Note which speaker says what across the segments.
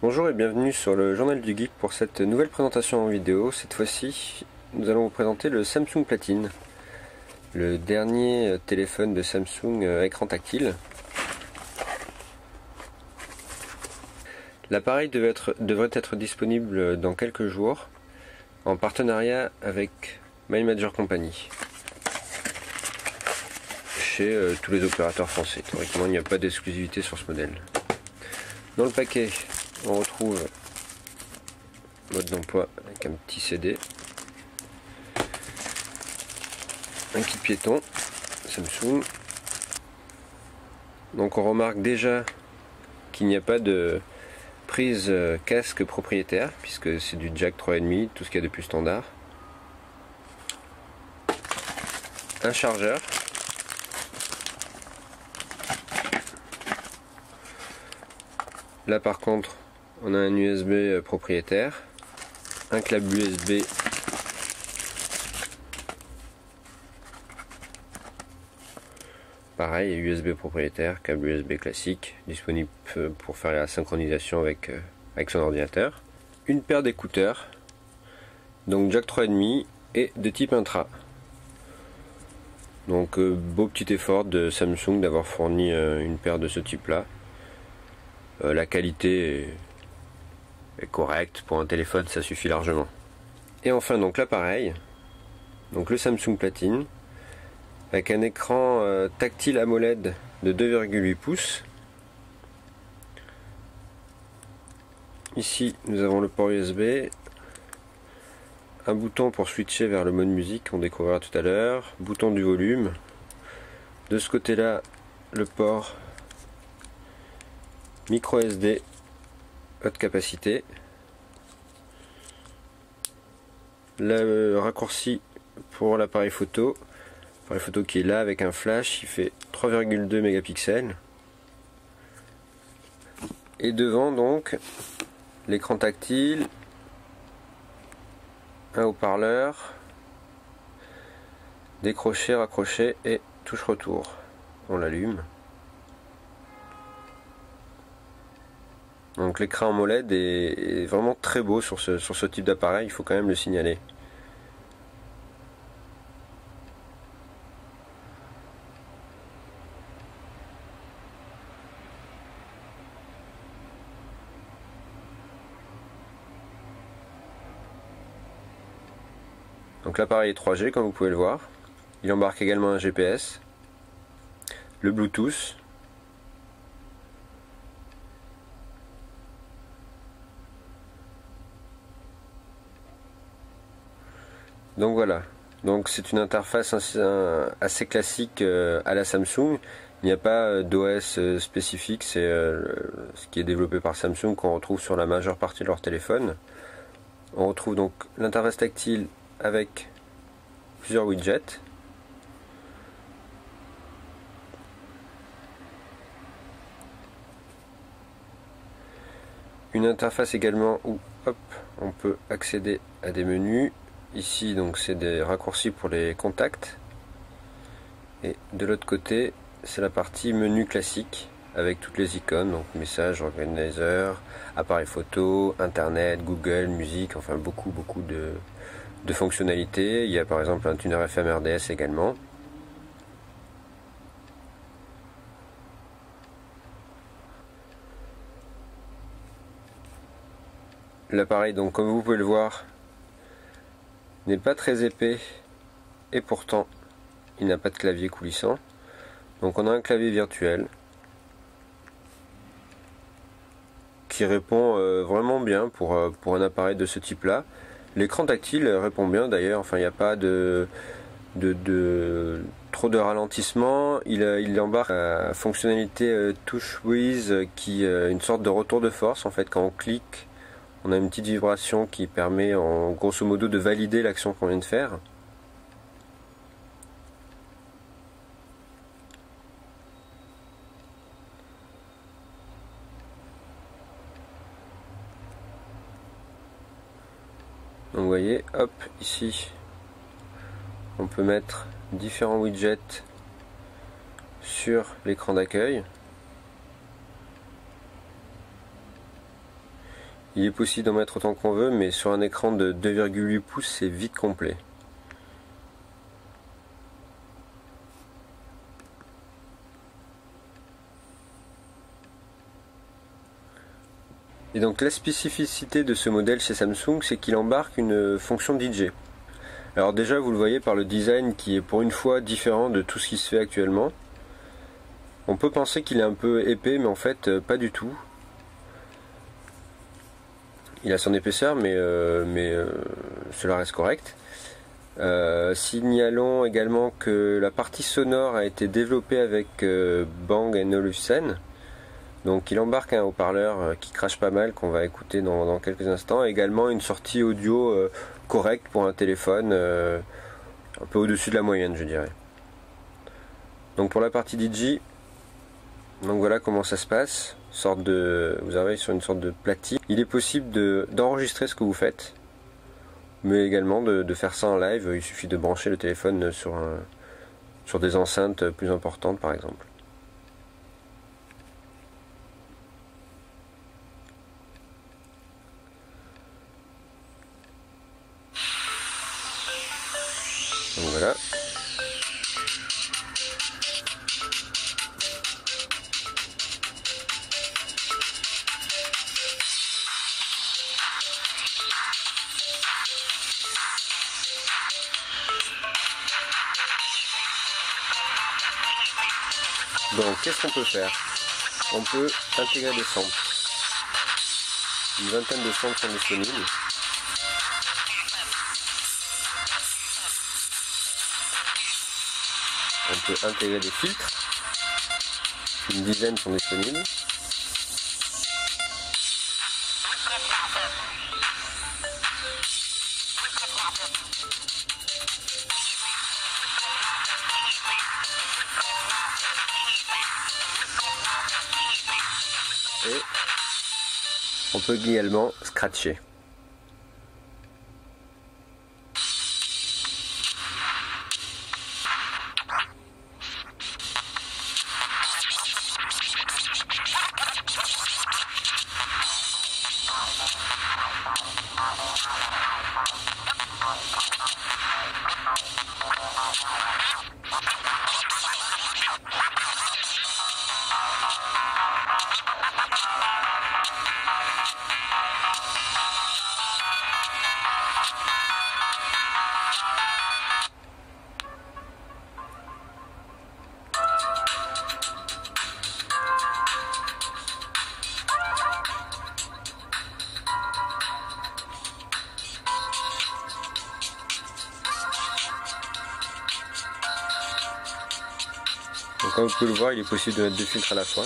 Speaker 1: Bonjour et bienvenue sur le Journal du Geek pour cette nouvelle présentation en vidéo. Cette fois-ci, nous allons vous présenter le Samsung Platine, le dernier téléphone de Samsung à écran tactile. L'appareil devrait être disponible dans quelques jours en partenariat avec MyMajor Company chez tous les opérateurs français. Théoriquement, il n'y a pas d'exclusivité sur ce modèle. Dans le paquet, on retrouve mode d'emploi avec un petit CD, un kit piéton Samsung. Donc on remarque déjà qu'il n'y a pas de prise casque propriétaire puisque c'est du jack 3,5, tout ce qu'il y a de plus standard. Un chargeur. Là par contre on a un USB propriétaire, un câble USB pareil, USB propriétaire, câble USB classique, disponible pour faire la synchronisation avec son ordinateur. Une paire d'écouteurs, donc jack 3,5 et de type intra. Donc beau petit effort de Samsung d'avoir fourni une paire de ce type là. La qualité est correcte, pour un téléphone ça suffit largement. Et enfin donc l'appareil, donc le Samsung Platine, avec un écran tactile AMOLED de 2,8 pouces. Ici nous avons le port USB, un bouton pour switcher vers le mode musique, on découvrira tout à l'heure, bouton du volume. De ce côté là, le port micro SD haute capacité, le raccourci pour l'appareil photo qui est là avec un flash, il fait 3,2 mégapixels, et devant donc l'écran tactile, un haut-parleur, décroché, raccroché et touche retour. On l'allume. Donc l'écran AMOLED est vraiment très beau sur ce type d'appareil, il faut quand même le signaler. Donc l'appareil est 3G comme vous pouvez le voir. Il embarque également un GPS, le Bluetooth, donc voilà, donc c'est une interface assez classique à la Samsung. Il n'y a pas d'OS spécifique, c'est ce qui est développé par Samsung qu'on retrouve sur la majeure partie de leur téléphone. On retrouve donc l'interface tactile avec plusieurs widgets. Une interface également où hop, on peut accéder à des menus. Ici donc c'est des raccourcis pour les contacts, et de l'autre côté c'est la partie menu classique avec toutes les icônes, donc message, organizer, appareil photo, internet, Google, musique, enfin beaucoup de fonctionnalités. Il y a par exemple un tuner FM RDS également. L'appareil, donc comme vous pouvez le voir, n'est pas très épais et pourtant il n'a pas de clavier coulissant. Donc on a un clavier virtuel qui répond vraiment bien pour un appareil de ce type là. L'écran tactile répond bien d'ailleurs, enfin il n'y a pas trop de ralentissement. Il embarque la fonctionnalité touch whiz qui est une sorte de retour de force. En fait quand on clique, on a une petite vibration qui permet en grosso modo de valider l'action qu'on vient de faire. Donc vous voyez, hop, ici on peut mettre différents widgets sur l'écran d'accueil. Il est possible d'en mettre autant qu'on veut, mais sur un écran de 2,8 pouces, c'est vite complet. Et donc la spécificité de ce modèle chez Samsung, c'est qu'il embarque une fonction DJ. Alors déjà, vous le voyez par le design qui est pour une fois différent de tout ce qui se fait actuellement. On peut penser qu'il est un peu épais, mais en fait pas du tout. Il a son épaisseur, mais cela reste correct. Signalons également que la partie sonore a été développée avec Bang & Olufsen. Donc il embarque un haut-parleur qui crache pas mal, qu'on va écouter dans quelques instants. Également une sortie audio correcte pour un téléphone, un peu au-dessus de la moyenne, je dirais. Donc pour la partie DJ, donc voilà comment ça se passe. Vous arrivez sur une sorte de platine. Il est possible d'enregistrer ce que vous faites, mais également de faire ça en live. Il suffit de brancher le téléphone sur des enceintes plus importantes par exemple. Donc voilà. Donc qu'est-ce qu'on peut faire? On peut intégrer des samples. Une vingtaine de samples sont disponibles. On peut intégrer des filtres. Une dizaine sont disponibles. Et on peut également scratcher. Donc comme vous pouvez le voir, il est possible de mettre deux filtres à la fois.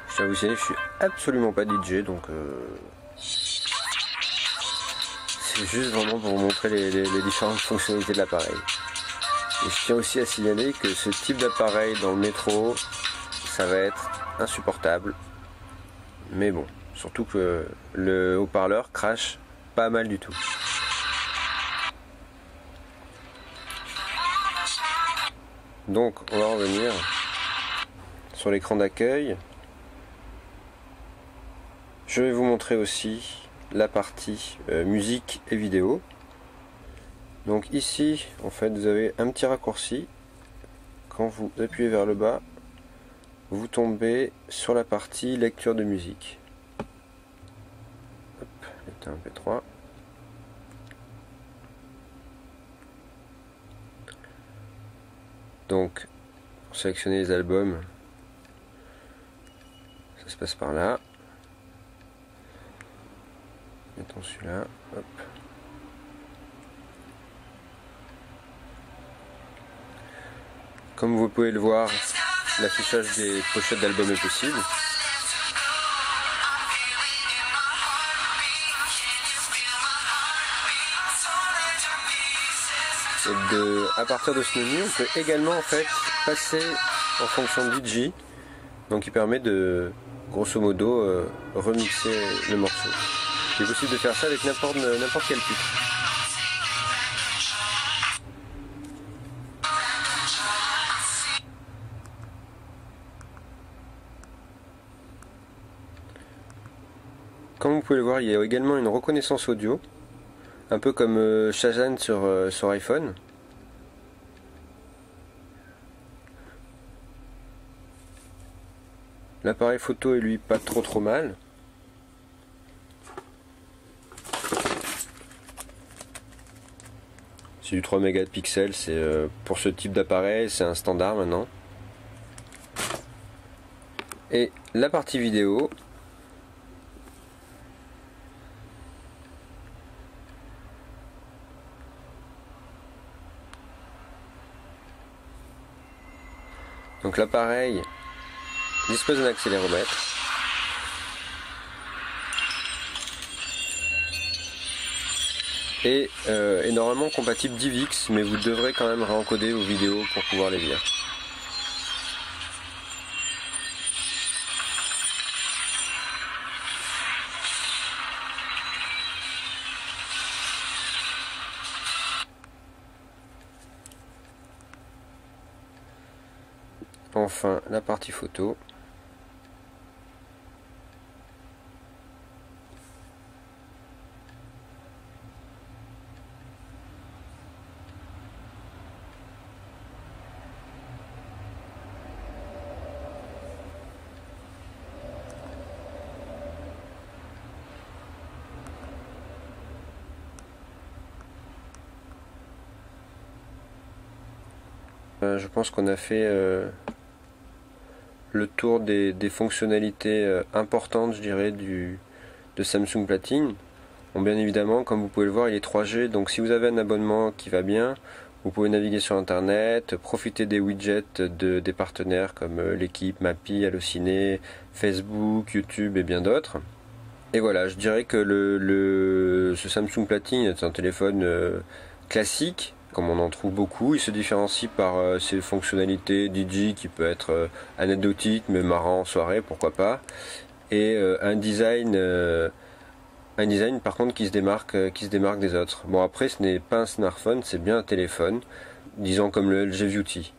Speaker 1: Je tiens à vous signaler que je suis absolument pas DJ, donc c'est juste vraiment pour vous montrer les différentes fonctionnalités de l'appareil. Et je tiens aussi à signaler que ce type d'appareil dans le métro, ça va être insupportable. Mais bon, surtout que le haut-parleur crache pas mal du tout. Donc on va revenir sur l'écran d'accueil. Je vais vous montrer aussi la partie musique et vidéo. Donc ici, en fait, vous avez un petit raccourci. Quand vous appuyez vers le bas, vous tombez sur la partie lecture de musique. Hop, c'est un MP3. Donc, pour sélectionner les albums, ça se passe par là. Mettons celui-là. Hop. Comme vous pouvez le voir, l'affichage des pochettes d'albums est possible. Et à partir de ce menu, on peut également en fait passer en fonction DJ, donc qui permet de grosso modo remixer le morceau. Il est possible de faire ça avec n'importe quel titre. Comme vous pouvez le voir, il y a également une reconnaissance audio, un peu comme Shazam sur iPhone. L'appareil photo est lui pas trop mal. C'est du 3 mégapixels, c'est pour ce type d'appareil, c'est un standard maintenant. Et la partie vidéo, donc l'appareil dispose d'un accéléromètre. Et est normalement compatible DivX, mais vous devrez quand même réencoder vos vidéos pour pouvoir les lire. Enfin, la partie photo. Je pense qu'on a fait le tour des fonctionnalités importantes, je dirais, de Samsung Platine. Bon, bien évidemment, comme vous pouvez le voir, il est 3G, donc si vous avez un abonnement qui va bien, vous pouvez naviguer sur internet, profiter des widgets des partenaires comme l'équipe, Mappy, Allociné, Facebook, YouTube et bien d'autres. Et voilà, je dirais que ce Samsung Platine est un téléphone classique, comme on en trouve beaucoup. Il se différencie par ses fonctionnalités DJ qui peut être anecdotique mais marrant en soirée, pourquoi pas. Et un design par contre qui se démarque des autres. Bon, après ce n'est pas un smartphone, c'est bien un téléphone, disons comme le LG Beauty.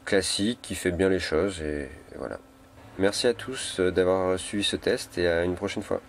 Speaker 1: Classique, qui fait bien les choses et voilà. Merci à tous d'avoir suivi ce test et à une prochaine fois.